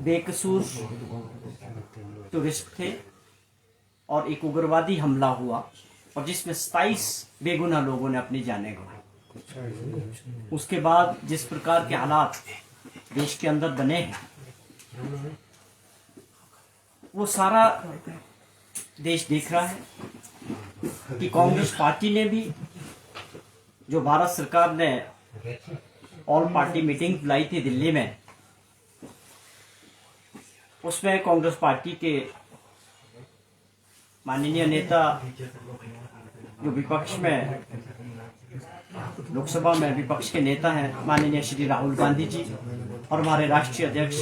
बेकसूर टूरिस्ट थे और एक उग्रवादी हमला हुआ और जिसमें 27 बेगुनाह लोगों ने अपनी जानें गंवाई। उसके बाद जिस प्रकार के हालात देश के अंदर बने हैं वो सारा देश देख रहा है कि कांग्रेस पार्टी ने भी जो भारत सरकार ने ऑल पार्टी मीटिंग बुलाई थी दिल्ली में, उसमें कांग्रेस पार्टी के माननीय नेता जो विपक्ष में लोकसभा में विपक्ष के नेता हैं माननीय श्री राहुल गांधी जी और हमारे राष्ट्रीय अध्यक्ष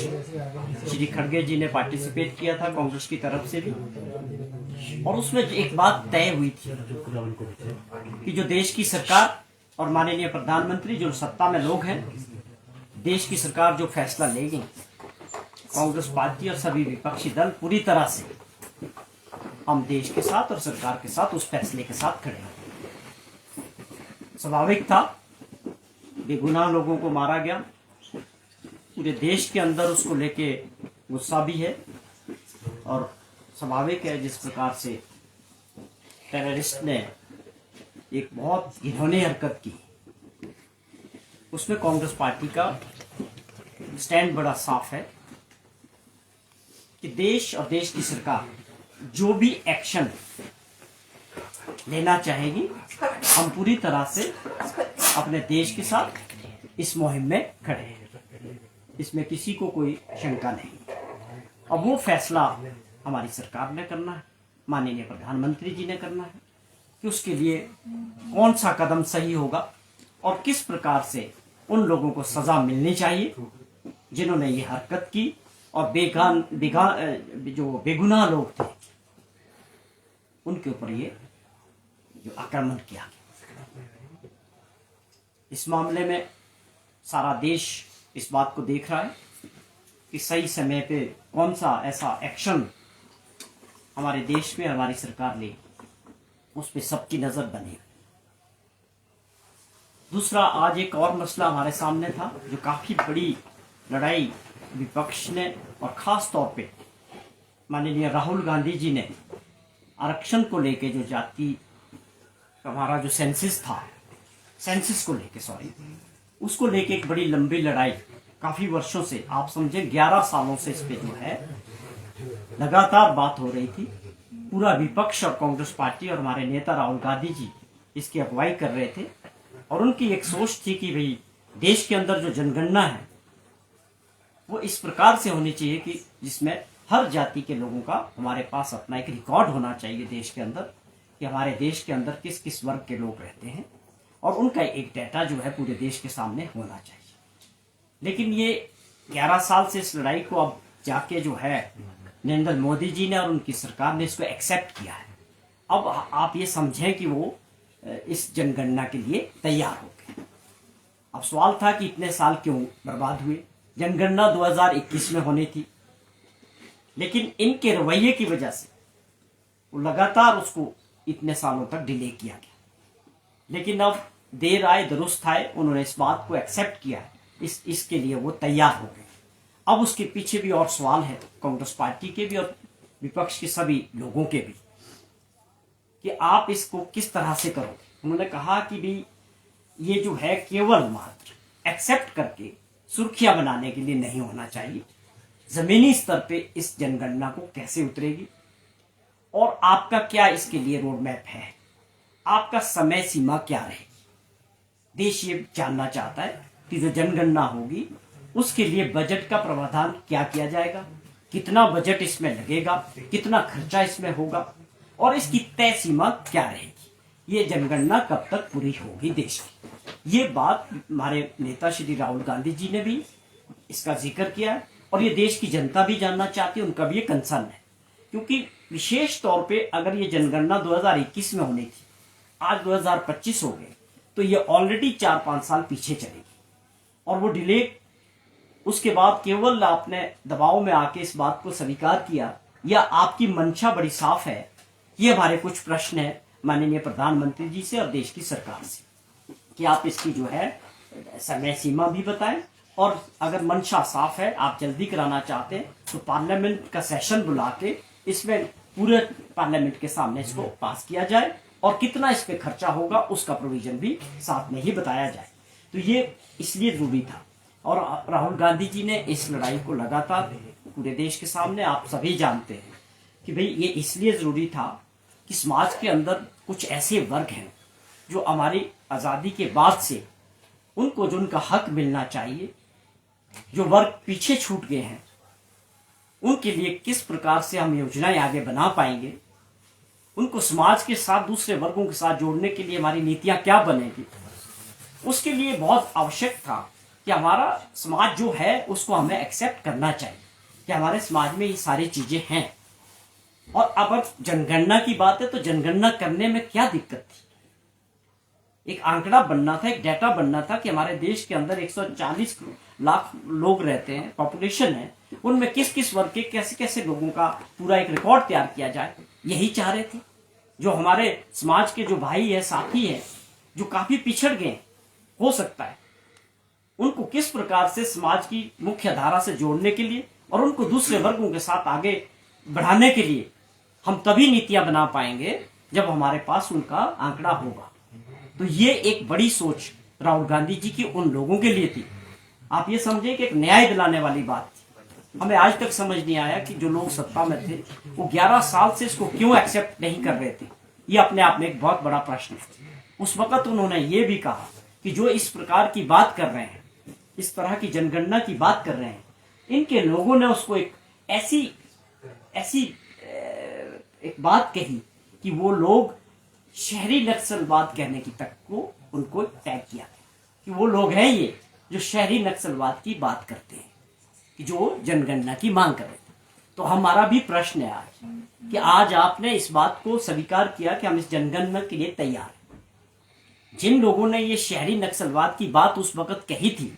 श्री खड़गे जी ने पार्टिसिपेट किया था कांग्रेस की तरफ से भी। और उसमें एक बात तय हुई थी कि जो देश की सरकार और माननीय प्रधानमंत्री जो सत्ता में लोग हैं, देश की सरकार जो फैसला लेगी, कांग्रेस पार्टी और सभी विपक्षी दल पूरी तरह से हम देश के साथ और सरकार के साथ उस फैसले के साथ खड़े हैं। स्वाभाविक था, बेगुनाह लोगों को मारा गया, पूरे देश के अंदर उसको लेके गुस्सा भी है और स्वाभाविक है जिस प्रकार से टेररिस्ट ने एक बहुत घिनौनी हरकत की, उसमें कांग्रेस पार्टी का स्टैंड बड़ा साफ है कि देश और देश की सरकार जो भी एक्शन लेना चाहेगी, हम पूरी तरह से अपने देश के साथ इस मुहिम में खड़े हैं, इसमें किसी को कोई शंका नहीं। अब वो फैसला हमारी सरकार ने करना है, माननीय प्रधानमंत्री जी ने करना है कि उसके लिए कौन सा कदम सही होगा और किस प्रकार से उन लोगों को सजा मिलनी चाहिए जिन्होंने ये हरकत की और जो बेगुनाह लोग थे उनके ऊपर ये जो आक्रमण किया गया। इस मामले में सारा देश इस बात को देख रहा है कि सही समय पे कौन सा ऐसा एक्शन हमारे देश में हमारी सरकार ले, उस पे सबकी नजर बनी। दूसरा, आज एक और मसला हमारे सामने था जो काफी बड़ी लड़ाई विपक्ष ने और खास तौर पे माननीय राहुल गांधी जी ने आरक्षण को लेके जो जाति हमारा जो सेंसस था, सेंसस को लेके उसको लेके एक बड़ी लंबी लड़ाई काफी वर्षों से, आप समझे 11 सालों से इस पे जो है लगातार बात हो रही थी। पूरा विपक्ष और कांग्रेस पार्टी और हमारे नेता राहुल गांधी जी इसकी अगुवाई कर रहे थे और उनकी एक सोच थी कि भाई देश के अंदर जो जनगणना है वो इस प्रकार से होनी चाहिए कि जिसमें हर जाति के लोगों का हमारे पास अपना एक रिकॉर्ड होना चाहिए देश के अंदर कि हमारे देश के अंदर किस किस वर्ग के लोग रहते हैं और उनका एक डाटा जो है पूरे देश के सामने होना चाहिए। लेकिन ये 11 साल से इस लड़ाई को अब जाके जो है नरेंद्र मोदी जी ने और उनकी सरकार ने इसको एक्सेप्ट किया है। अब आप ये समझें कि वो इस जनगणना के लिए तैयार हो गए। अब सवाल था कि इतने साल क्यों बर्बाद हुए। जनगणना 2021 में होनी थी, लेकिन इनके रवैये की वजह से वो लगातार उसको इतने सालों तक डिले किया गया। लेकिन अब देर आए दुरुस्त आए, उन्होंने इस बात को एक्सेप्ट किया है, इसके लिए वो तैयार हो गए। अब उसके पीछे भी और सवाल है कांग्रेस पार्टी के भी और विपक्ष के सभी लोगों के भी कि आप इसको किस तरह से करोगे। उन्होंने कहा कि भी ये जो है केवल मात्र एक्सेप्ट करके सुर्खियां बनाने के लिए नहीं होना चाहिए, जमीनी स्तर पे इस जनगणना को कैसे उतरेगी और आपका क्या इसके लिए रोड मैप है, आपका समय सीमा क्या रहेगी। देश ये जानना चाहता है कि जो जनगणना होगी उसके लिए बजट का प्रावधान क्या किया जाएगा, कितना बजट इसमें लगेगा, कितना खर्चा इसमें होगा और इसकी तय सीमा क्या रहेगी, ये जनगणना कब तक पूरी होगी देश की। ये बात हमारे नेता श्री राहुल गांधी जी ने भी इसका जिक्र किया है और ये देश की जनता भी जानना चाहती है, उनका भी ये कंसर्न है। क्योंकि विशेष तौर पे अगर ये जनगणना 2021 में होनी थी, आज 2025 हो गए, तो ये ऑलरेडी 4-5 साल पीछे चलेगी और वो डिले उसके बाद केवल आपने दबाव में आके इस बात को स्वीकार किया या आपकी मंशा बड़ी साफ है। ये हमारे कुछ प्रश्न है माननीय प्रधानमंत्री जी से और देश की सरकार से कि आप इसकी जो है समय सीमा भी बताएं और अगर मंशा साफ है, आप जल्दी कराना चाहते हैं, तो पार्लियामेंट का सेशन बुला के इसमें पूरे पार्लियामेंट के सामने इसको पास किया जाए और कितना इस पे खर्चा होगा उसका प्रोविजन भी साथ में ही बताया जाए। तो ये इसलिए जरूरी था। और राहुल गांधी जी ने इस लड़ाई को लगातार पूरे देश के सामने, आप सभी जानते हैं कि भाई ये इसलिए जरूरी था कि समाज के अंदर कुछ ऐसे वर्ग हैं जो हमारी आज़ादी के बाद से उनको जो उनका हक मिलना चाहिए, जो वर्ग पीछे छूट गए हैं, उनके लिए किस प्रकार से हम योजनाएं आगे बना पाएंगे, उनको समाज के साथ दूसरे वर्गों के साथ जोड़ने के लिए हमारी नीतियां क्या बनेगी। उसके लिए बहुत आवश्यक था कि हमारा समाज जो है उसको हमें एक्सेप्ट करना चाहिए कि हमारे समाज में ये सारी चीजें हैं। और अब जनगणना की बात है तो जनगणना करने में क्या दिक्कत थी? एक आंकड़ा बनना था, एक डाटा बनना था कि हमारे देश के अंदर 140 लाख लोग रहते हैं, पॉपुलेशन है, उनमें किस किस वर्ग के कैसे कैसे लोगों का पूरा एक रिकॉर्ड तैयार किया जाए। यही चाह रहे थे। जो हमारे समाज के जो भाई है, साथी है, जो काफी पिछड़ गए, हो सकता है उनको किस प्रकार से समाज की मुख्य धारा से जोड़ने के लिए और उनको दूसरे वर्गों के साथ आगे बढ़ाने के लिए हम तभी नीतियां बना पाएंगे जब हमारे पास उनका आंकड़ा होगा। तो ये एक बड़ी सोच राहुल गांधी जी की उन लोगों के लिए थी। आप ये समझे कि एक न्याय दिलाने वाली बात थी। हमें आज तक समझ नहीं आया कि जो लोग सत्ता में थे वो 11 साल से इसको क्यों एक्सेप्ट नहीं कर रहे थे। ये अपने आप में एक बहुत बड़ा प्रश्न है। उस वक्त उन्होंने ये भी कहा कि जो इस प्रकार की बात कर रहे हैं, इस तरह की जनगणना की बात कर रहे हैं, इनके लोगों ने उसको एक ऐसी एक बात कही कि वो लोग शहरी नक्सलवाद कहने की तक को उनको टैग किया कि वो लोग हैं ये जो शहरी नक्सलवाद की बात करते हैं, कि जो जनगणना की मांग कर रहे थे। तो हमारा भी प्रश्न है आज कि आज आपने इस बात को स्वीकार किया कि हम इस जनगणना के लिए तैयार हैं। जिन लोगों ने ये शहरी नक्सलवाद की बात उस वक्त कही थी,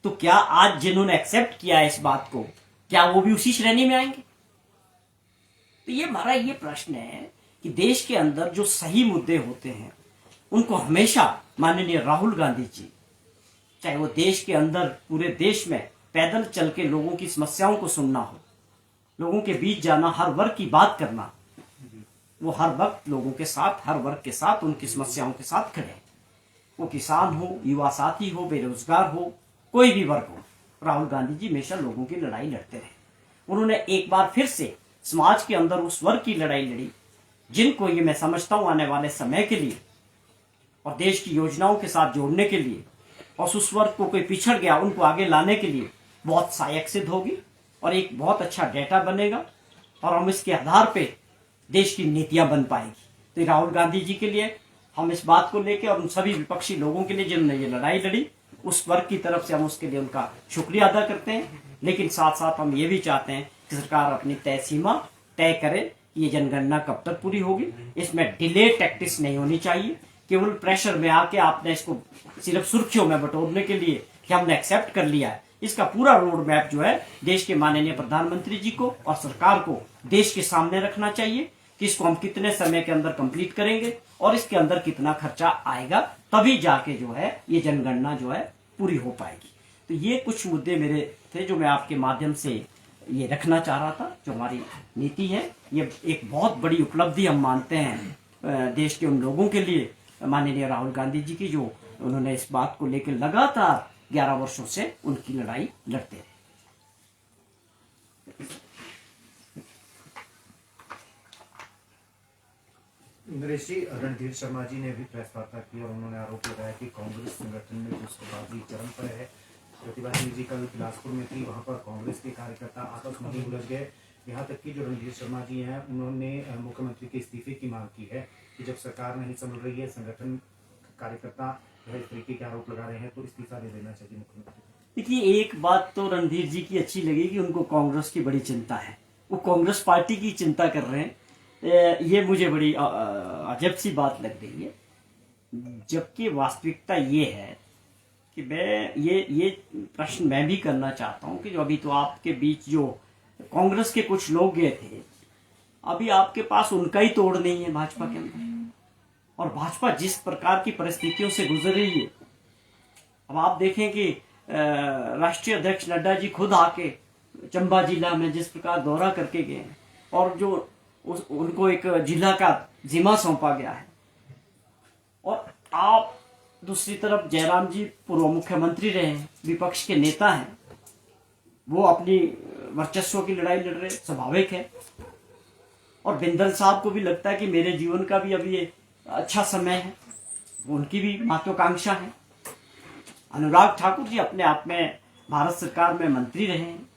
तो क्या आज जिन्होंने एक्सेप्ट किया है इस बात को, क्या वो भी उसी श्रेणी में आएंगे? तो ये हमारा ये प्रश्न है कि देश के अंदर जो सही मुद्दे होते हैं उनको हमेशा माननीय राहुल गांधी जी, चाहे वो देश के अंदर पूरे देश में पैदल चल के लोगों की समस्याओं को सुनना हो, लोगों के बीच जाना, हर वर्ग की बात करना, वो हर वक्त लोगों के साथ, हर वर्ग के साथ, उनकी समस्याओं के साथ खड़े हैं। वो किसान हो, युवा साथी हो, बेरोजगार हो, कोई भी वर्ग हो, राहुल गांधी जी हमेशा लोगों की लड़ाई लड़ते रहे। उन्होंने एक बार फिर से समाज के अंदर उस वर्ग की लड़ाई लड़ी जिनको ये मैं समझता हूं आने वाले समय के लिए और देश की योजनाओं के साथ जोड़ने के लिए, और उस वर्ग को कोई पिछड़ गया उनको आगे लाने के लिए बहुत सहायक सिद्ध होगी और एक बहुत अच्छा डेटा बनेगा और हम इसके आधार पे देश की नीतियां बन पाएगी। तो राहुल गांधी जी के लिए हम इस बात को लेकर और उन सभी विपक्षी लोगों के लिए जिन्होंने ये लड़ाई लड़ी, उस वर्ग की तरफ से हम उसके लिए उनका शुक्रिया अदा करते हैं। लेकिन साथ साथ हम ये भी चाहते हैं कि सरकार अपनी तय सीमा तय करे, ये जनगणना कब तक पूरी होगी। इसमें डिले टैक्टिक्स नहीं होनी चाहिए, केवल प्रेशर में आके आपने इसको सिर्फ सुर्खियों में बटोरने के लिए कि हमने एक्सेप्ट कर लिया है। इसका पूरा रोड मैप जो है देश के माननीय प्रधानमंत्री जी को और सरकार को देश के सामने रखना चाहिए कि इसको हम कितने समय के अंदर कंप्लीट करेंगे और इसके अंदर कितना खर्चा आएगा, तभी जाके जो है ये जनगणना जो है पूरी हो पाएगी। तो ये कुछ मुद्दे मेरे थे जो मैं आपके माध्यम से ये रखना चाह रहा था। जो हमारी नीति है ये एक बहुत बड़ी उपलब्धि हम मानते हैं देश के उन लोगों के लिए, माननीय राहुल गांधी जी की, जो उन्होंने इस बात को लेकर लगातार 11 वर्षों से उनकी लड़ाई लड़ते रहे। नरेश जी, रणधीर शर्मा जी ने भी प्रेस वार्ता की और उन्होंने आरोप लगाया कि कांग्रेस संगठन में घुसपैठी चरम पर है। प्रतिभा सिंह जी कल बिलासपुर में थी, वहां पर कांग्रेस के कार्यकर्ता आपस में ही उलझ गए। यहाँ तक कि जो रणधीर शर्मा जी हैं उन्होंने मुख्यमंत्री के इस्तीफे की मांग की है कि जब सरकार नहीं संभल रही है, संगठन कार्यकर्ता इस तरीके के आरोप लगा रहे हैं, तो इस्तीफा दे देना चाहिए मुख्यमंत्री। देखिए, एक बात तो रणधीर जी की अच्छी लगी कि उनको कांग्रेस की बड़ी चिंता है, वो कांग्रेस पार्टी की चिंता कर रहे हैं। ये मुझे बड़ी अजब सी बात लग रही है, जबकि वास्तविकता ये है कि मैं ये प्रश्न मैं भी करना चाहता हूं कि जो अभी तो आपके बीच जो कांग्रेस के कुछ लोग गए थे, अभी आपके पास उनका ही तोड़ नहीं है भाजपा के अंदर। और भाजपा जिस प्रकार की परिस्थितियों से गुजर रही है, अब आप देखें कि राष्ट्रीय अध्यक्ष नड्डा जी खुद आके चंबा जिला में जिस प्रकार दौरा करके गए हैं और जो उनको एक जिला का जिम्मा सौंपा गया है, और आप दूसरी तरफ जयराम जी पूर्व मुख्यमंत्री रहे हैं, विपक्ष के नेता हैं, वो अपनी वर्चस्व की लड़ाई लड़ रहे, स्वाभाविक है। और बिंदल साहब को भी लगता है कि मेरे जीवन का भी अभी ये अच्छा समय है, उनकी भी महत्वाकांक्षा है। अनुराग ठाकुर जी अपने आप में भारत सरकार में मंत्री रहे हैं,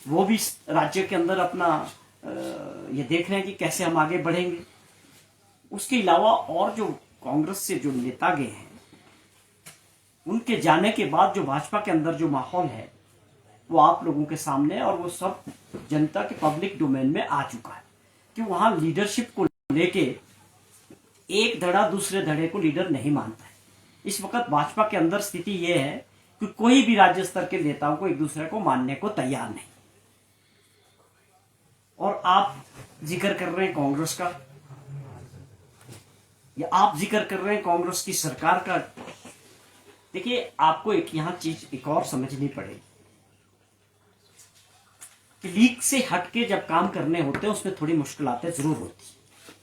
वो भी राज्य के अंदर अपना ये देख रहे हैं कि कैसे हम आगे बढ़ेंगे। उसके अलावा और जो कांग्रेस से जो नेता गए हैं, उनके जाने के बाद जो भाजपा के अंदर जो माहौल है वो आप लोगों के सामने है, और वो सब जनता के पब्लिक डोमेन में आ चुका है कि वहां लीडरशिप को लेके एक धड़ा दूसरे धड़े को लीडर नहीं मानता है। इस वक्त भाजपा के अंदर स्थिति ये है कि कोई भी राज्य स्तर के नेताओं को एक दूसरे को मानने को तैयार नहीं। और आप जिक्र कर रहे हैं कांग्रेस का, या आप जिक्र कर रहे हैं कांग्रेस की सरकार का। देखिए, आपको एक यहां चीज एक और समझनी पड़ेगी कि लीग से हटके जब काम करने होते हैं उसमें थोड़ी मुश्किलातें जरूर होती हैं।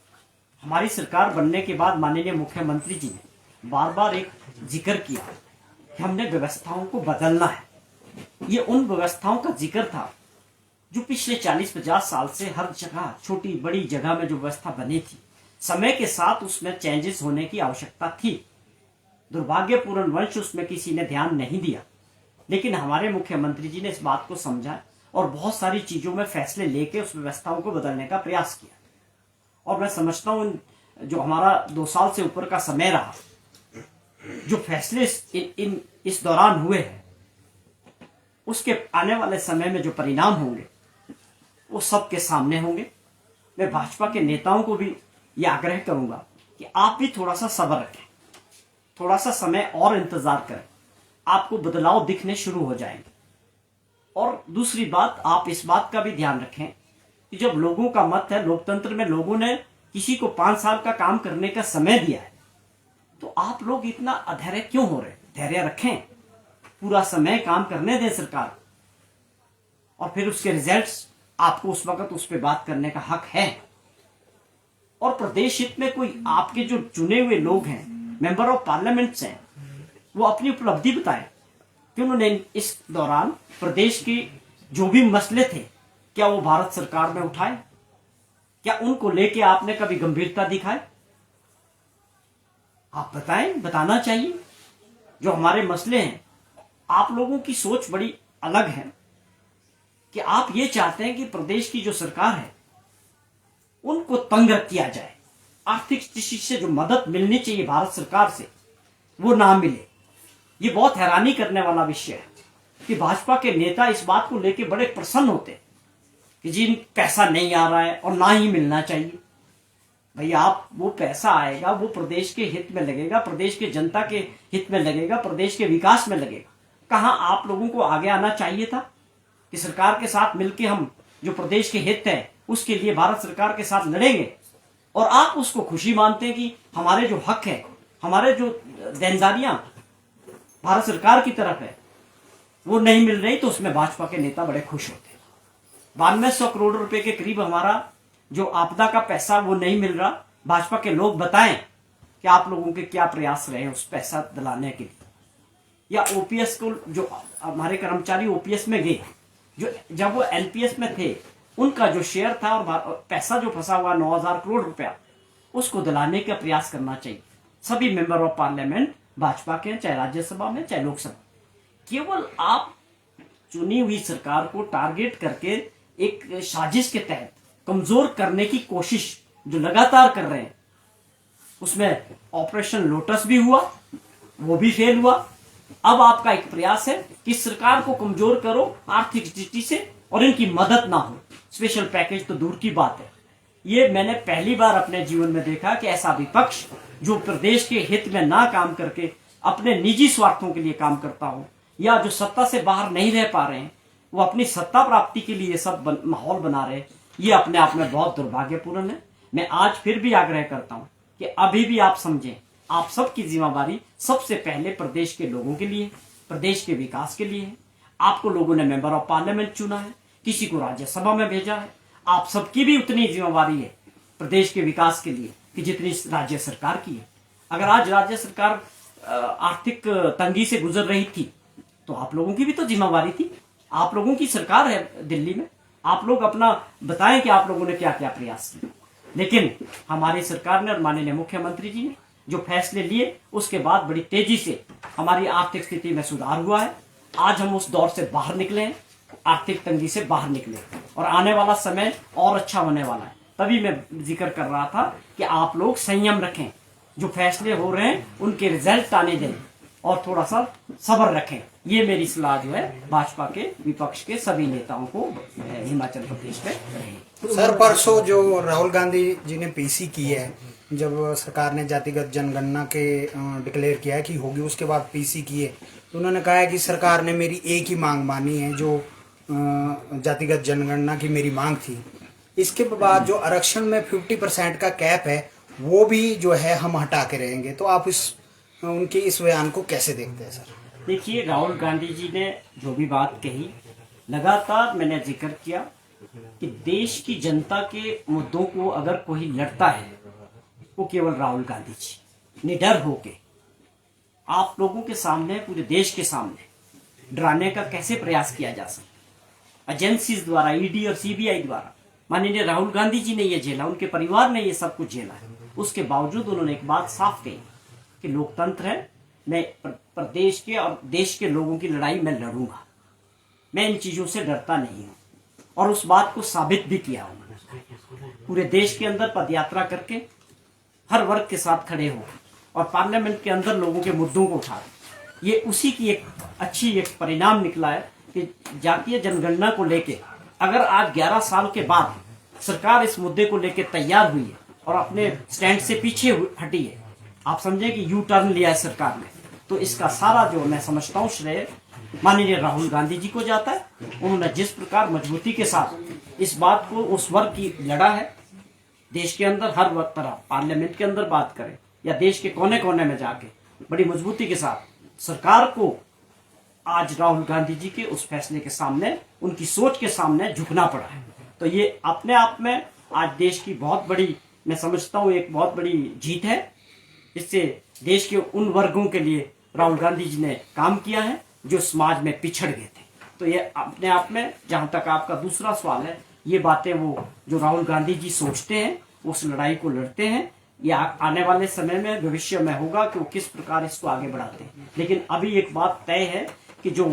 हमारी सरकार बनने के बाद माननीय मुख्यमंत्री जी ने बार बार एक जिक्र किया कि हमने व्यवस्थाओं को बदलना है। ये उन व्यवस्थाओं का जिक्र था जो पिछले 40-50 साल से हर जगह छोटी बड़ी जगह में जो व्यवस्था बनी थी, समय के साथ उसमें चेंजेस होने की आवश्यकता थी। दुर्भाग्यपूर्ण वंश उसमें किसी ने ध्यान नहीं दिया, लेकिन हमारे मुख्यमंत्री जी ने इस बात को समझा और बहुत सारी चीजों में फैसले लेके उस व्यवस्थाओं को बदलने का प्रयास किया। और मैं समझता हूं जो हमारा 2 साल से ऊपर का समय रहा, जो फैसले इस दौरान हुए हैं, उसके आने वाले समय में जो परिणाम होंगे वो सबके सामने होंगे। मैं भाजपा के नेताओं को भी ये आग्रह करूंगा कि आप भी थोड़ा सा सब्र रखें, थोड़ा सा समय और इंतजार करें, आपको बदलाव दिखने शुरू हो जाएंगे। और दूसरी बात, आप इस बात का भी ध्यान रखें कि जब लोगों का मत है, लोकतंत्र में लोगों ने किसी को 5 साल का काम करने का समय दिया है, तो आप लोग इतना अधैर्य क्यों हो रहे? धैर्य रखें, पूरा समय काम करने दें सरकार, और फिर उसके रिजल्ट्स आपको उस वक्त उस पर बात करने का हक है। और प्रदेश हित में कोई आपके जो चुने हुए लोग हैं, मेंबर ऑफ पार्लियामेंट्स हैं, वो अपनी उपलब्धि बताएं कि उन्होंने इस दौरान प्रदेश के जो भी मसले थे, क्या वो भारत सरकार में उठाए? क्या उनको लेके आपने कभी गंभीरता दिखाई? आप बताएं, बताना चाहिए। जो हमारे मसले हैं, आप लोगों की सोच बड़ी अलग है कि आप ये चाहते हैं कि प्रदेश की जो सरकार है उनको तंग किया जाए, आर्थिक दृष्टि से जो मदद मिलनी चाहिए भारत सरकार से वो ना मिले। ये बहुत हैरानी करने वाला विषय है कि भाजपा के नेता इस बात को लेकर बड़े प्रसन्न होते हैं कि जी पैसा नहीं आ रहा है और ना ही मिलना चाहिए। भैया, आप वो पैसा आएगा, वो प्रदेश के हित में लगेगा, प्रदेश के जनता के हित में लगेगा, प्रदेश के विकास में लगेगा। कहां आप लोगों को आगे आना चाहिए था कि सरकार के साथ मिलकर हम जो प्रदेश के हित है उसके लिए भारत सरकार के साथ लड़ेंगे, और आप उसको खुशी मानते हैं कि हमारे जो हक है, हमारे जो देनदारियां भारत सरकार की तरफ है वो नहीं मिल रही, तो उसमें भाजपा के नेता बड़े खुश होते हैं। 9200 करोड़ रुपए के करीब हमारा जो आपदा का पैसा वो नहीं मिल रहा। भाजपा के लोग बताएं कि आप लोगों के क्या प्रयास रहे उस पैसा दिलाने के लिए। या ओपीएस को, जो हमारे कर्मचारी ओपीएस में गए, जो जब वो एनपीएस में थे, उनका जो शेयर था और पैसा जो फंसा हुआ 9000 करोड़ रुपया, उसको दिलाने का प्रयास करना चाहिए। सभी मेंबर ऑफ पार्लियामेंट भाजपा के, चाहे राज्यसभा में चाहे लोकसभा, केवल आप चुनी हुई सरकार को टारगेट करके एक साजिश के तहत कमजोर करने की कोशिश जो लगातार कर रहे हैं, उसमें ऑपरेशन लोटस भी हुआ, वो भी फेल हुआ। अब आपका एक प्रयास है कि सरकार को कमजोर करो आर्थिक स्थिति से और इनकी मदद ना हो। स्पेशल पैकेज तो दूर की बात है। ये मैंने पहली बार अपने जीवन में देखा कि ऐसा विपक्ष जो प्रदेश के हित में ना काम करके अपने निजी स्वार्थों के लिए काम करता हो, या जो सत्ता से बाहर नहीं रह पा रहे हैं, वो अपनी सत्ता प्राप्ति के लिए सब माहौल बना रहे, ये अपने आप में बहुत दुर्भाग्यपूर्ण है। मैं आज फिर भी आग्रह करता हूं कि अभी भी आप समझें, आप सबकी जिम्मेदारी सबसे पहले प्रदेश के लोगों के लिए, प्रदेश के विकास के लिए है। आपको लोगों ने मेंबर ऑफ पार्लियामेंट चुना है, किसी को राज्यसभा में भेजा है। आप सबकी भी उतनी जिम्मेवारी है प्रदेश के विकास के लिए कि जितनी राज्य सरकार की है। अगर आज राज्य सरकार आर्थिक तंगी से गुजर रही थी तो आप लोगों की भी तो जिम्मेवारी थी। आप लोगों की सरकार है दिल्ली में, आप लोग अपना बताएं कि आप लोगों ने क्या क्या प्रयास किए। लेकिन हमारी सरकार ने और माननीय मुख्यमंत्री जी ने जो फैसले लिए उसके बाद बड़ी तेजी से हमारी आर्थिक स्थिति में सुधार हुआ है। आज हम उस दौर से बाहर निकले हैं, आर्थिक तंगी से बाहर निकले, और आने वाला समय और अच्छा होने वाला है। तभी मैं जिक्र कर रहा था कि आप लोग संयम रखें, जो फैसले हो रहे हैं उनके रिजल्ट आने दें और थोड़ा सा सब्र रखें। ये मेरी सलाह जो है भाजपा के विपक्ष के सभी नेताओं को हिमाचल प्रदेश में रही। सर, परसों जो राहुल गांधी जी ने पीसी की है, जब सरकार ने जातिगत जनगणना के डिक्लेयर किया है कि होगी, उसके बाद पीसी किए, तो उन्होंने कहा है कि सरकार ने मेरी एक ही मांग मानी है, जो जातिगत जनगणना की मेरी मांग थी। इसके बाद जो आरक्षण में 50% का कैप है वो भी जो है हम हटा के रहेंगे। तो आप उनके इस बयान को कैसे देखते हैं सर? देखिए, राहुल गांधी जी ने जो भी बात कही, लगातार मैंने जिक्र किया कि देश की जनता के मुद्दों को अगर कोई लड़ता है वो केवल राहुल गांधी जी। निडर होके आप लोगों के सामने, पूरे देश के सामने डराने का कैसे प्रयास किया जा सकता, एजेंसीज द्वारा, ईडी और सीबीआई द्वारा। माननीय राहुल गांधी जी ने ये झेला, उनके परिवार ने ये सब कुछ झेला है। उसके बावजूद उन्होंने एक बात साफ कही कि लोकतंत्र है, मैं प्रदेश के और देश के लोगों की लड़ाई मैं लड़ूंगा, मैं इन चीजों से डरता नहीं हूं। और उस बात को साबित भी किया उन्होंने, पूरे देश के अंदर पदयात्रा करके हर वर्ग के साथ खड़े हो और पार्लियामेंट के अंदर लोगों के मुद्दों को उठा। ये उसी की एक अच्छी एक परिणाम निकला है कि जातीय जनगणना को लेके अगर आज 11 साल के बाद सरकार इस मुद्दे को लेके तैयार हुई है और अपने स्टैंड से पीछे हटी है, आप समझे कि यू टर्न लिया है सरकार ने, तो इसका सारा जो मैं समझता हूँ श्रेय माननीय राहुल गांधी जी को जाता है। उन्होंने जिस प्रकार मजबूती के साथ इस बात को उस वर्ग की लड़ा है, देश के अंदर हर वक्त तरह पार्लियामेंट के अंदर बात करें या देश के कोने कोने में जाके बड़ी मजबूती के साथ सरकार को आज राहुल गांधी जी के उस फैसले के सामने, उनकी सोच के सामने झुकना पड़ा है। तो ये अपने आप में आज देश की बहुत बड़ी, मैं समझता हूँ एक बहुत बड़ी जीत है। इससे देश के उन वर्गों के लिए राहुल गांधी जी ने काम किया है जो समाज में पिछड़ गए थे। तो ये अपने आप में, जहां तक आपका दूसरा सवाल है, ये बातें वो जो राहुल गांधी जी सोचते हैं, उस लड़ाई को लड़ते हैं, या आने वाले समय में भविष्य में होगा कि वो किस प्रकार इसको आगे बढ़ाते हैं। लेकिन अभी एक बात तय है कि जो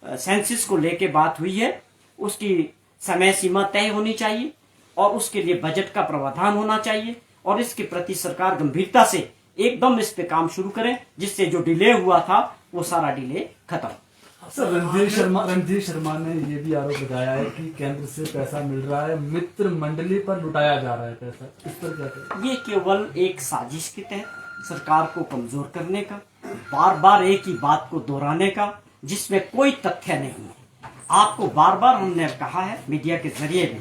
सेंसस को लेके बात हुई है उसकी समय सीमा तय होनी चाहिए और उसके लिए बजट का प्रावधान होना चाहिए और इसके प्रति सरकार गंभीरता से एकदम इस पे काम शुरू करें, जिससे जो डिले हुआ था वो सारा डिले खत्म। सर, रणधीर शर्मा ने ये भी आरोप लगाया है कि केंद्र से पैसा मिल रहा है, मित्र मंडली पर लुटाया जा रहा है पैसा। इस पर क्या करें? ये केवल एक साजिश के तहत सरकार को कमजोर करने का, बार बार एक ही बात को दोहराने का, जिसमें कोई तथ्य नहीं है। आपको बार बार हमने कहा है मीडिया के जरिए भी,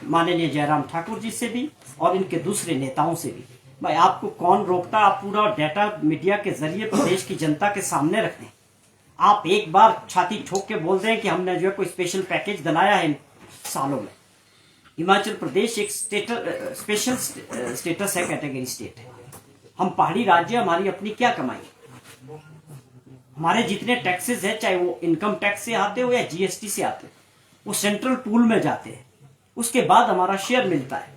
माननीय जयराम ठाकुर जी से भी और इनके दूसरे नेताओं से भी, भाई आपको कौन रोकता, आप पूरा डाटा मीडिया के जरिए प्रदेश की जनता के सामने रख दें। आप एक बार छाती ठोक के बोल दें कि हमने जो है कोई स्पेशल पैकेज बनाया है इन सालों में। हिमाचल प्रदेश एक स्पेशल स्टेटस है, कैटेगरी स्टेट है। हम पहाड़ी राज्य, हमारी अपनी क्या कमाई है? हमारे जितने टैक्सेस है, चाहे वो इनकम टैक्स से आते हो या जीएसटी से आते हो, वो सेंट्रल पूल में जाते हैं, उसके बाद हमारा शेयर मिलता है।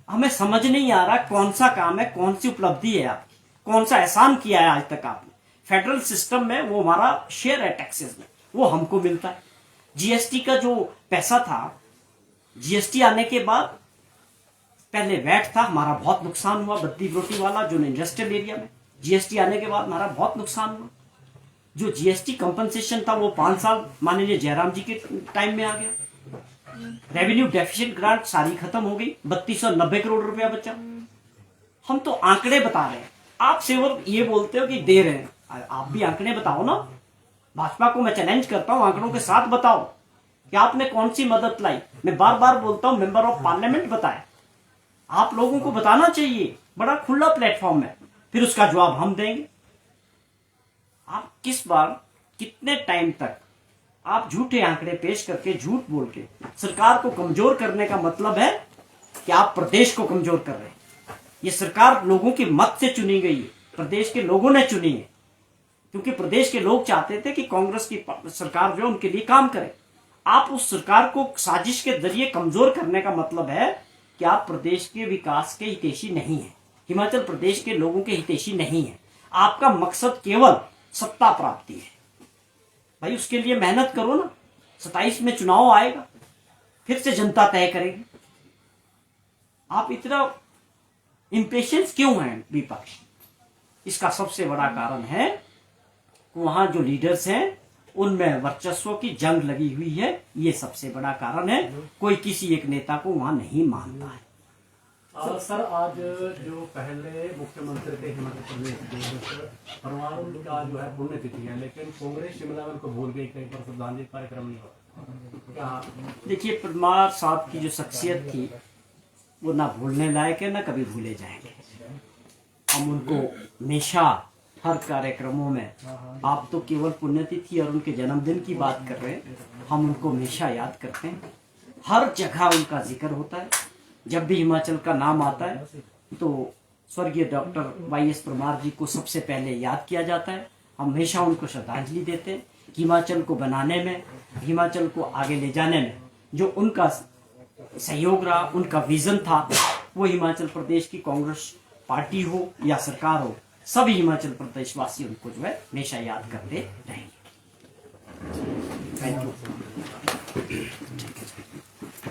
हमें समझ नहीं आ रहा कौन सा काम है, कौन सी उपलब्धि है आपकी, कौन सा एहसान किया है आज तक आपने। फेडरल सिस्टम में वो हमारा शेयर है टैक्सेस में, वो हमको मिलता है। जीएसटी का जो पैसा था, जीएसटी आने के बाद पहले वैट था, हमारा बहुत नुकसान हुआ, बद्दी रोटी वाला जो इंडस्ट्रियल एरिया में। जीएसटी आने के बाद हमारा बहुत नुकसान हुआ। जो जीएसटी कंपनसेशन था वो 5 साल माननीय जयराम जी के टाइम में आ गया। रेवेन्यू डेफिशिएंट ग्रांट सारी खत्म हो गई, 3290 करोड़ रुपया बचा। हम तो आंकड़े बता रहे हैं, आप सिर्फ ये बोलते हो कि दे रहे हैं। आप भी आंकड़े बताओ ना। भाजपा को मैं चैलेंज करता हूं, आंकड़ों के साथ बताओ कि आपने कौन सी मदद लाई। मैं बार बार बोलता हूं मेंबर ऑफ पार्लियामेंट बताए, आप लोगों को बताना चाहिए, बड़ा खुला प्लेटफॉर्म है, फिर उसका जवाब हम देंगे। आप किस बार कितने टाइम तक आप झूठे आंकड़े पेश करके, झूठ बोल के सरकार को कमजोर करने का मतलब है कि आप प्रदेश को कमजोर कर रहे हैं। ये सरकार लोगों की मत से चुनी गई है, प्रदेश के लोगों ने चुनी है, क्योंकि प्रदेश के लोग चाहते थे कि कांग्रेस की सरकार जो है उनके लिए काम करे। आप उस सरकार को साजिश के जरिए कमजोर करने का मतलब है कि आप प्रदेश के विकास के हितैषी नहीं है, हिमाचल प्रदेश के लोगों के हितैषी नहीं है। आपका मकसद केवल सत्ता प्राप्ति है। भाई उसके लिए मेहनत करो ना, 27 में चुनाव आएगा, फिर से जनता तय करेगी। आप इतना इम्पेशेंस क्यों हैं विपक्ष? इसका सबसे बड़ा कारण है कि वहां जो लीडर्स हैं उनमें वर्चस्व की जंग लगी हुई है। ये सबसे बड़ा कारण है। कोई किसी एक नेता को वहां नहीं मानता है। सर, आज जो पहले मुख्यमंत्री थे हिमाचल प्रदेश के, परमार उनका जो है पुण्यतिथि है, लेकिन कांग्रेस शिमला में उनको भूल गई, कहीं पर श्रद्धांजलि कार्यक्रम नहीं हुआ। क्या देखिए, परमार साहब की जो शख्सियत थी वो ना भूलने लायक है, ना कभी भूले जाएंगे। हम उनको हमेशा हर कार्यक्रमों में, आप तो केवल पुण्यतिथि और उनके जन्मदिन की बात कर रहे हैं, हम उनको हमेशा याद करते हैं। हर जगह उनका जिक्र होता है। जब भी हिमाचल का नाम आता है तो स्वर्गीय डॉक्टर YS परमार जी को सबसे पहले याद किया जाता है। हम हमेशा उनको श्रद्धांजलि देते हैं। हिमाचल को बनाने में, हिमाचल को आगे ले जाने में जो उनका सहयोग रहा, उनका विजन था, वो हिमाचल प्रदेश की कांग्रेस पार्टी हो या सरकार हो, सभी हिमाचल प्रदेशवासी उनको जो है हमेशा याद करते रहेंगे। Thank you.